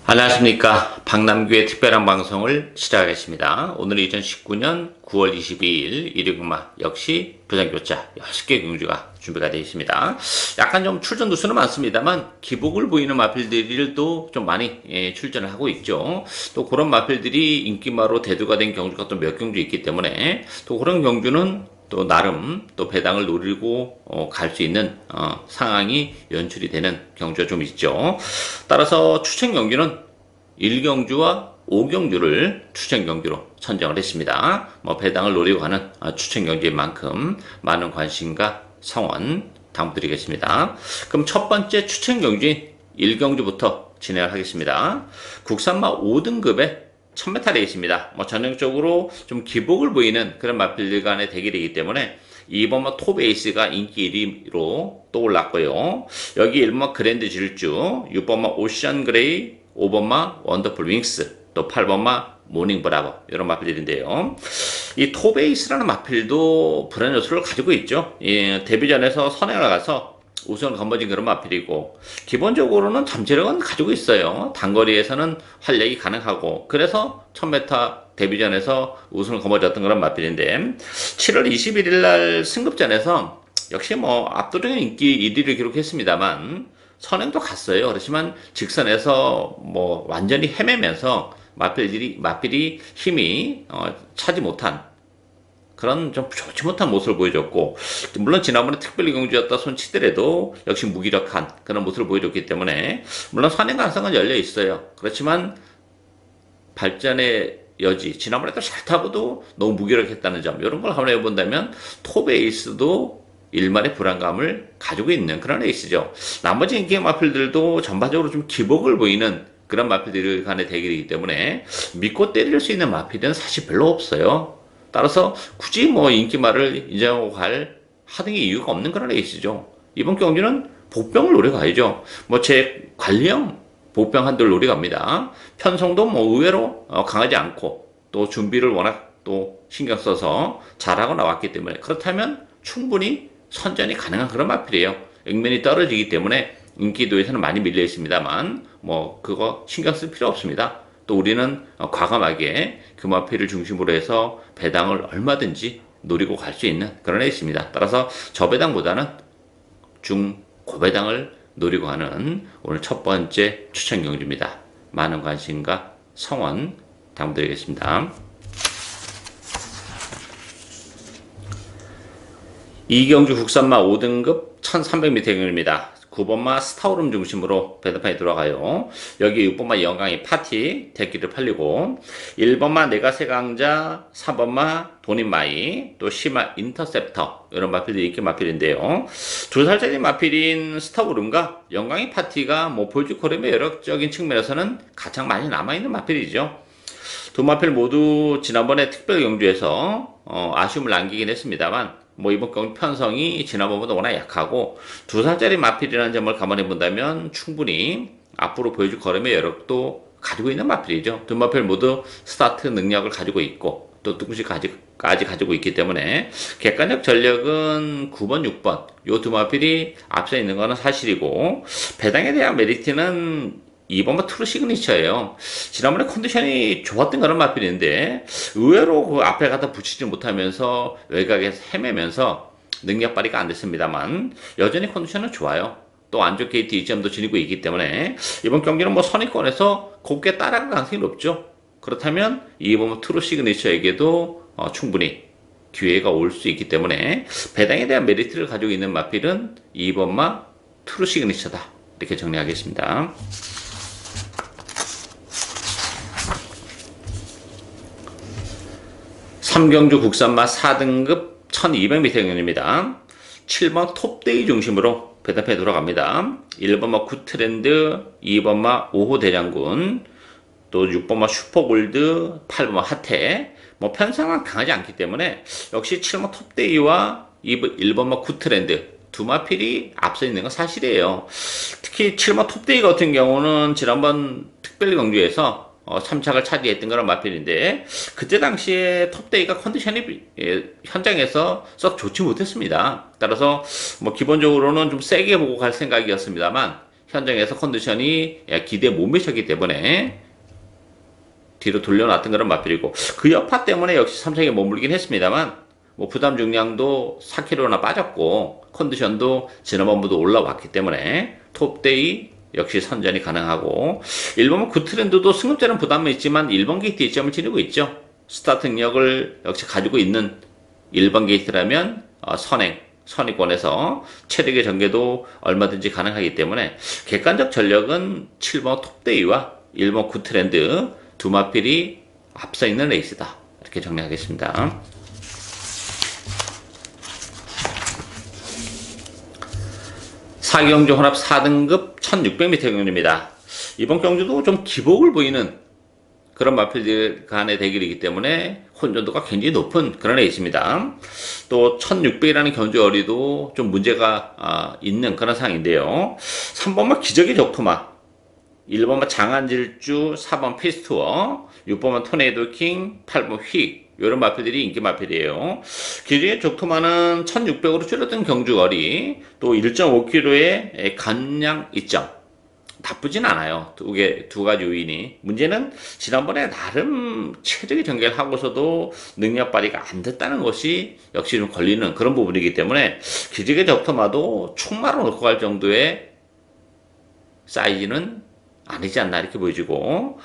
안녕하십니까. 박남규의 특별한 방송을 시작하겠습니다. 오늘 2019년 9월 22일 일요일마 역시 부산교차 10개 경주가 준비가 되어 있습니다. 약간 좀 출전 누수는 많습니다만 기복을 보이는 마필들도 좀 많이 출전을 하고 있죠. 또 그런 마필들이 인기마로 대두가 된 경주가 또 몇 경주 있기 때문에 또 그런 경주는 또 나름 또 배당을 노리고 갈 수 있는 상황이 연출이 되는 경주가 좀 있죠. 따라서 추천 경주는 1경주와 5경주를 추천 경주로 선정을 했습니다. 배당을 노리고 가는 추천 경주인 만큼 많은 관심과 성원 당부드리겠습니다. 그럼 첫 번째 추천 경주인 1경주부터 진행을 하겠습니다. 국산마 5등급의 1000m 레이스입니다. 전형적으로 좀 기복을 보이는 그런 마필들 간의 대결이기 때문에 2번마 톱에이스가 인기 1위로 떠올랐고요. 여기 1번마 그랜드 질주, 6번마 오션 그레이, 5번마 원더풀 윙스, 또 8번마 모닝 브라보 이런 마필들인데요. 이 톱에이스라는 마필도 불안 요소를 가지고 있죠. 데뷔전에서 선행을 가서 우승을 거머쥔 그런 마필이고 기본적으로는 잠재력은 가지고 있어요. 단거리에서는 활약이 가능하고 그래서 1000m 데뷔전에서 우승을 거머쥐었던 그런 마필인데 7월 21일 날 승급전에서 역시 압도적인 인기 1위를 기록했습니다만 선행도 갔어요. 그렇지만 직선에서 완전히 헤매면서 마필이 힘이 차지 못한 그런 좀 좋지 못한 모습을 보여줬고, 물론 지난번에 특별히 경주였다 손치더라도 역시 무기력한 그런 모습을 보여줬기 때문에 물론 선행 가능성은 열려 있어요. 그렇지만 발전의 여지, 지난번에도 잘 타고도 너무 무기력했다는 점, 이런 걸 감안해 본다면 톱 에이스도 일말의 불안감을 가지고 있는 그런 에이스죠. 나머지 인기 마필들도 전반적으로 좀 기복을 보이는 그런 마필들 간의 대결이기 때문에 믿고 때릴 수 있는 마필은 사실 별로 없어요. 따라서 굳이 인기말을 인정하고 갈 하등의 이유가 없는 그런 레이스죠. 이번 경기는 복병을 노려가야죠. 제 관리형 복병 한들 노려갑니다. 편성도 의외로 강하지 않고 또 준비를 워낙 또 신경 써서 잘하고 나왔기 때문에 그렇다면 충분히 선전이 가능한 그런 마필이에요. 액면이 떨어지기 때문에 인기도에서는 많이 밀려 있습니다만 그거 신경 쓸 필요 없습니다. 또 우리는 과감하게 그 마필을 중심으로 해서 배당을 얼마든지 노리고 갈 수 있는 그런 애 있습니다. 따라서 저배당보다는 중고배당을 노리고 가는 오늘 첫 번째 추천 경주입니다. 많은 관심과 성원 당부드리겠습니다. 2경주 국산마 5등급 1300m 경주입니다. 9번마 스타오름 중심으로 배당판이 들어가요. 여기 6번마 영광이 파티 대기를 팔리고 1번마 내가세 강자, 4번마 돈인마이, 또 시마 인터셉터 이런 마필들이 인기 마필인데요. 2살짜리 마필인 스타오름과 영광이 파티가 보여줄 거름의 여력적인 측면에서는 가장 많이 남아있는 마필이죠. 두 마필 모두 지난번에 특별 경주에서 아쉬움을 남기긴 했습니다만 이번 경주 편성이 지난번보다 워낙 약하고 2살짜리 마필이라는 점을 감안해 본다면 충분히 앞으로 보여줄 걸음의 여력도 가지고 있는 마필이죠. 두 마필 모두 스타트 능력을 가지고 있고 또 조금씩까지 가지고 있기 때문에 객관적 전력은 9번, 6번 요 두 마필이 앞서 있는 거는 사실이고 배당에 대한 메리트는 2번마 트루 시그니처예요. 지난번에 컨디션이 좋았던 그런 마필인데 의외로 그 앞에 갖다 붙이지 못하면서 외곽에서 헤매면서 능력 발휘가 안 됐습니다만 여전히 컨디션은 좋아요. 또 안쪽 게이트 2점도 지니고 있기 때문에 이번 경기는 선의권에서 곱게 따라갈 가능성이 높죠. 그렇다면 2번마 트루 시그니처에게도 충분히 기회가 올 수 있기 때문에 배당에 대한 메리트를 가지고 있는 마필은 2번마 트루 시그니처다. 이렇게 정리하겠습니다. 3경주 국산마 4등급 1200m 경주입니다. 7번 톱데이 중심으로 배당판에 돌아갑니다. 1번마 구트랜드, 2번마 5호 대장군, 또 6번마 슈퍼골드, 8번마 하태. 편성은 강하지 않기 때문에 역시 7번 톱데이와 1번마 구트랜드 두 마필이 앞서 있는 건 사실이에요. 특히 7번 톱데이 같은 경우는 지난번 특별 경주에서 3착을 차지했던 그런 마필인데 그때 당시에 톱데이가 컨디션이 현장에서 썩 좋지 못했습니다. 따라서 기본적으로는 좀 세게 보고 갈 생각이었습니다만 현장에서 컨디션이 기대에 못 미쳤기 때문에 뒤로 돌려놨던 그런 맛들이고, 그 여파 때문에 역시 삼성에 머물긴 했습니다만 뭐 부담 중량도 4kg나 빠졌고 컨디션도 지난번보다 올라왔기 때문에 톱데이 역시 선전이 가능하고, 일본은 그 트렌드도 승급되는 부담은 있지만 1번 게이트 이점을 지니고 있죠. 스타트 능력을 역시 가지고 있는 1번 게이트라면 선행권에서 체력의 전개도 얼마든지 가능하기 때문에 객관적 전력은 7번 톱데이와 1번 굿트렌드 두 마필이 앞서 있는 레이스다, 이렇게 정리하겠습니다. 사경주 혼합 4등급 1600m 경주입니다. 이번 경주도 좀 기복을 보이는 그런 마필들 간의 대결이기 때문에 혼전도가 굉장히 높은 그런 레이스입니다. 또 1600이라는 경주 거리도 좀 문제가 있는 그런 상황인데요. 3번마 기적의 적토마, 1번마 장안질주, 4번 피스투어, 6번마 토네이도 킹, 8번 휙, 이런 마필들이 인기 마필이에요. 기적의 적토마는 1600으로 줄였던 경주 거리, 또 1.5km의 간량 이점, 나쁘진 않아요. 두 가지 요인이. 문제는 지난번에 나름 체력의 전개를 하고서도 능력 발휘가 안 됐다는 것이 역시 좀 걸리는 그런 부분이기 때문에 기적의 적토마도 총마로 놓고 갈 정도의 사이즈는 아니지 않나, 이렇게 보여지고,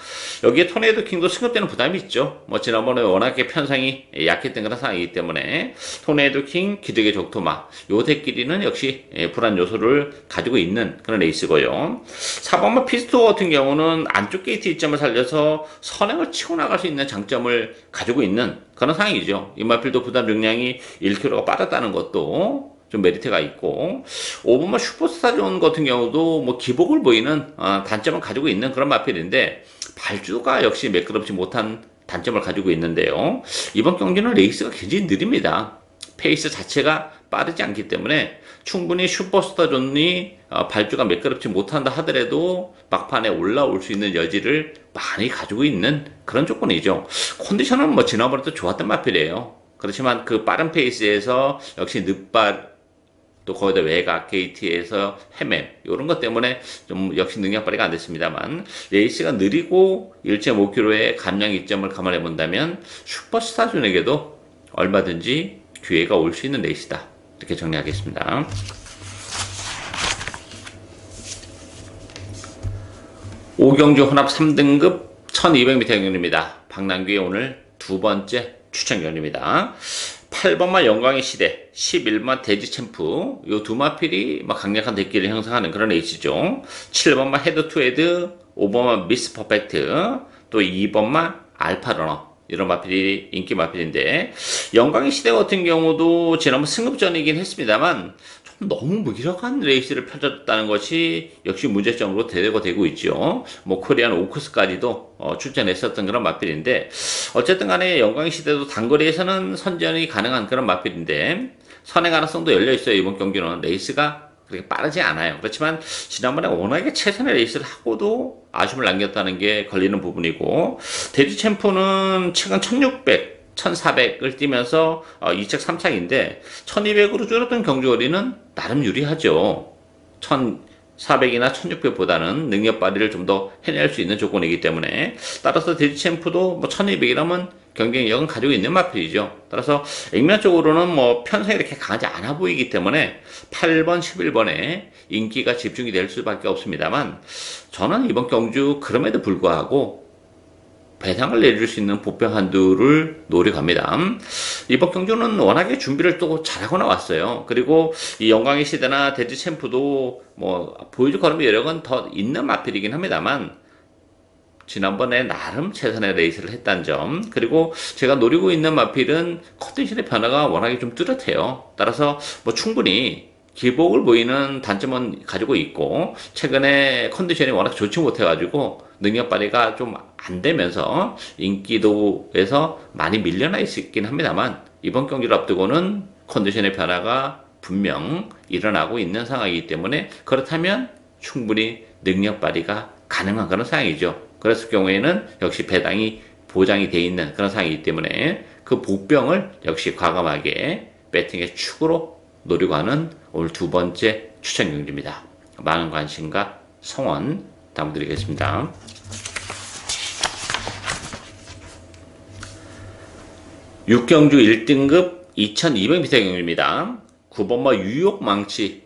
여기에 토네이도 킹도 승급되는 부담이 있죠. 뭐 지난번에 워낙에 편성이 약했던 그런 상황이기 때문에 토네이도 킹, 기적의 적토마, 요 대끼리는 역시 불안 요소를 가지고 있는 그런 레이스고요. 4번마 피스토 같은 경우는 안쪽 게이트 이점을 살려서 선행을 치고 나갈 수 있는 장점을 가지고 있는 그런 상황이죠. 이마필도 부담 중량이 1kg가 빠졌다는 것도 좀 메리트가 있고, 5번마 슈퍼스타존 같은 경우도 뭐 기복을 보이는 단점을 가지고 있는 그런 마필인데 발주가 역시 매끄럽지 못한 단점을 가지고 있는데요. 이번 경기는 레이스가 굉장히 느립니다. 페이스 자체가 빠르지 않기 때문에 충분히 슈퍼스타존이 발주가 매끄럽지 못한다 하더라도 막판에 올라올 수 있는 여지를 많이 가지고 있는 그런 조건이죠. 컨디션은 뭐 지난번에도 좋았던 마필이에요. 그렇지만 그 빠른 페이스에서 역시 늦발, 또 거기다 외곽 게이트에서 헤맨, 이런 것 때문에 좀 역시 능력 발휘가 안 됐습니다만, 레이스가 느리고 1.5km의 감량 이점을 감안해 본다면 슈퍼스타존에게도 얼마든지 기회가 올 수 있는 레이스다, 이렇게 정리하겠습니다. 오경주 혼합 3등급 1200m 경주입니다. 박남규의 오늘 두 번째 추천 경주입니다. 8번마 영광의 시대, 11번마 대지 챔프, 요 두 마필이 강력한 대끼를 형성하는 그런 레이스죠. 7번마 헤드 투 헤드, 5번마 미스 퍼펙트, 또 2번마 알파러너, 이런 마필이 인기 마필인데, 영광의 시대 같은 경우도 지난번 승급전이긴 했습니다만 좀 너무 무기력한 레이스를 펼쳤다는 것이 역시 문제점으로 대두가 되고 있죠. 뭐 코리안 오크스까지도 출전했었던 그런 마필인데, 어쨌든 간에 영광의 시대도 단거리에서는 선전이 가능한 그런 마필인데 선행 가능성도 열려 있어요. 이번 경기는 레이스가 그렇게 빠르지 않아요. 그렇지만 지난번에 워낙에 최선의 레이스를 하고도 아쉬움을 남겼다는 게 걸리는 부분이고, 대지 챔프는 최근 1600, 1400을 뛰면서 2착 3착인데 1200으로 줄었던 경주거리는 나름 유리하죠. 1400이나 1600보다는 능력 발휘를 좀 더 해낼 수 있는 조건이기 때문에, 따라서 대지 챔프도 뭐 1200이라면 경쟁력은 가지고 있는 마필이죠. 따라서 액면적으로는 뭐 편성이 이렇게 강하지 않아 보이기 때문에 8번, 11번에 인기가 집중이 될 수밖에 없습니다만, 저는 이번 경주 그럼에도 불구하고 배당을 내줄 수 있는 보평 한두를 노려갑니다. 이번 경주는 워낙에 준비를 또 잘하고 나왔어요. 그리고 이 영광의 시대나 대지 챔프도 뭐 보여줄 거는 여력은 더 있는 마필이긴 합니다만, 지난번에 나름 최선의 레이스를 했다는 점, 그리고 제가 노리고 있는 마필은 컨디션의 변화가 워낙에 좀 뚜렷해요. 따라서 뭐 충분히 기복을 보이는 단점은 가지고 있고, 최근에 컨디션이 워낙 좋지 못해가지고 능력 발휘가 좀 안 되면서 인기도에서 많이 밀려나 있긴 합니다만, 이번 경기를 앞두고는 컨디션의 변화가 분명 일어나고 있는 상황이기 때문에, 그렇다면 충분히 능력 발휘가 가능한 그런 상황이죠. 그랬을 경우에는 역시 배당이 보장이 되어 있는 그런 상황이기 때문에 그 복병을 역시 과감하게 배팅의 축으로 노리고 하는 오늘 두 번째 추천 경주입니다. 많은 관심과 성원 담아드리겠습니다. 육경주 1등급 2200m 경주입니다. 9번마 유욕망치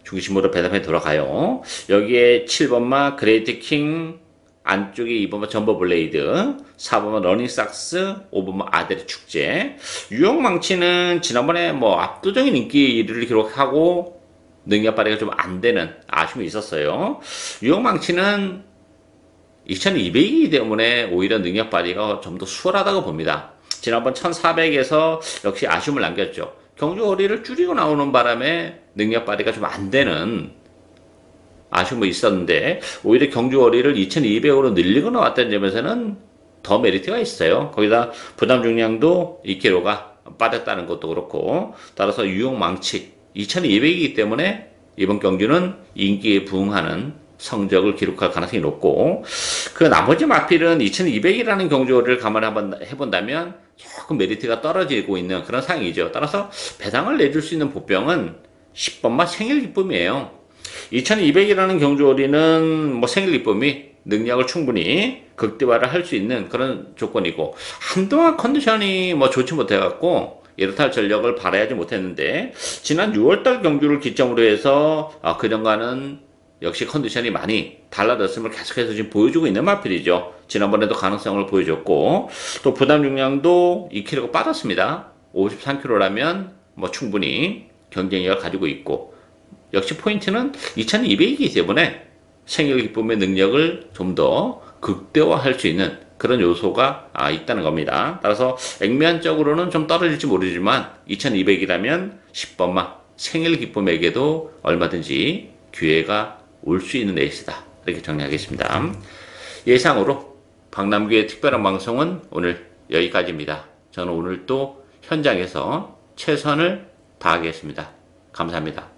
중심으로 배당에 들어가요. 여기에 7번마 그레이트킹, 안쪽에 2번마 점버블레이드, 4번마 러닝삭스, 5번마 아델의 축제. 유욕망치는 지난번에 뭐 압도적인 인기를 기록하고 능력 발휘가 좀 안되는 아쉬움이 있었어요. 유욕망치는 2200이기 때문에 오히려 능력 발휘가 좀 더 수월하다고 봅니다. 지난번 1400에서 역시 아쉬움을 남겼죠. 경주 거리를 줄이고 나오는 바람에 능력 발휘가 좀 안되는 아쉬움이 있었는데, 오히려 경주 거리를 2200으로 늘리고 나왔다는 점에서는 더 메리트가 있어요. 거기다 부담 중량도 2kg가 빠졌다는 것도 그렇고, 따라서 유용망치 2200이기 때문에 이번 경주는 인기에 부응하는 성적을 기록할 가능성이 높고, 그 나머지 마필은 2200이라는 경주를 감안을 한번 해본다면 조금 메리트가 떨어지고 있는 그런 상황이죠. 따라서 배당을 내줄 수 있는 보병은 10번마 생일기쁨이에요. 2200이라는 경주거리는 뭐 생일기쁨이 능력을 충분히 극대화를 할 수 있는 그런 조건이고, 한동안 컨디션이 뭐 좋지 못해갖고 이렇다 할 전력을 발휘하지 못했는데, 지난 6월달 경주를 기점으로 해서 그전과는 역시 컨디션이 많이 달라졌음을 계속해서 지금 보여주고 있는 마필이죠. 지난번에도 가능성을 보여줬고, 또 부담 중량도 2kg가 빠졌습니다. 53kg라면 뭐 충분히 경쟁력을 가지고 있고, 역시 포인트는 2200이기 때문에 생일 기쁨의 능력을 좀 더 극대화할 수 있는 그런 요소가 있다는 겁니다. 따라서 액면적으로는 좀 떨어질지 모르지만 2200이라면 10번마 생일 기쁨에게도 얼마든지 기회가 올 수 있는 레이스다, 이렇게 정리하겠습니다. 예상으로 박남규의 특별한 방송은 오늘 여기까지입니다. 저는 오늘 또 현장에서 최선을 다하겠습니다. 감사합니다.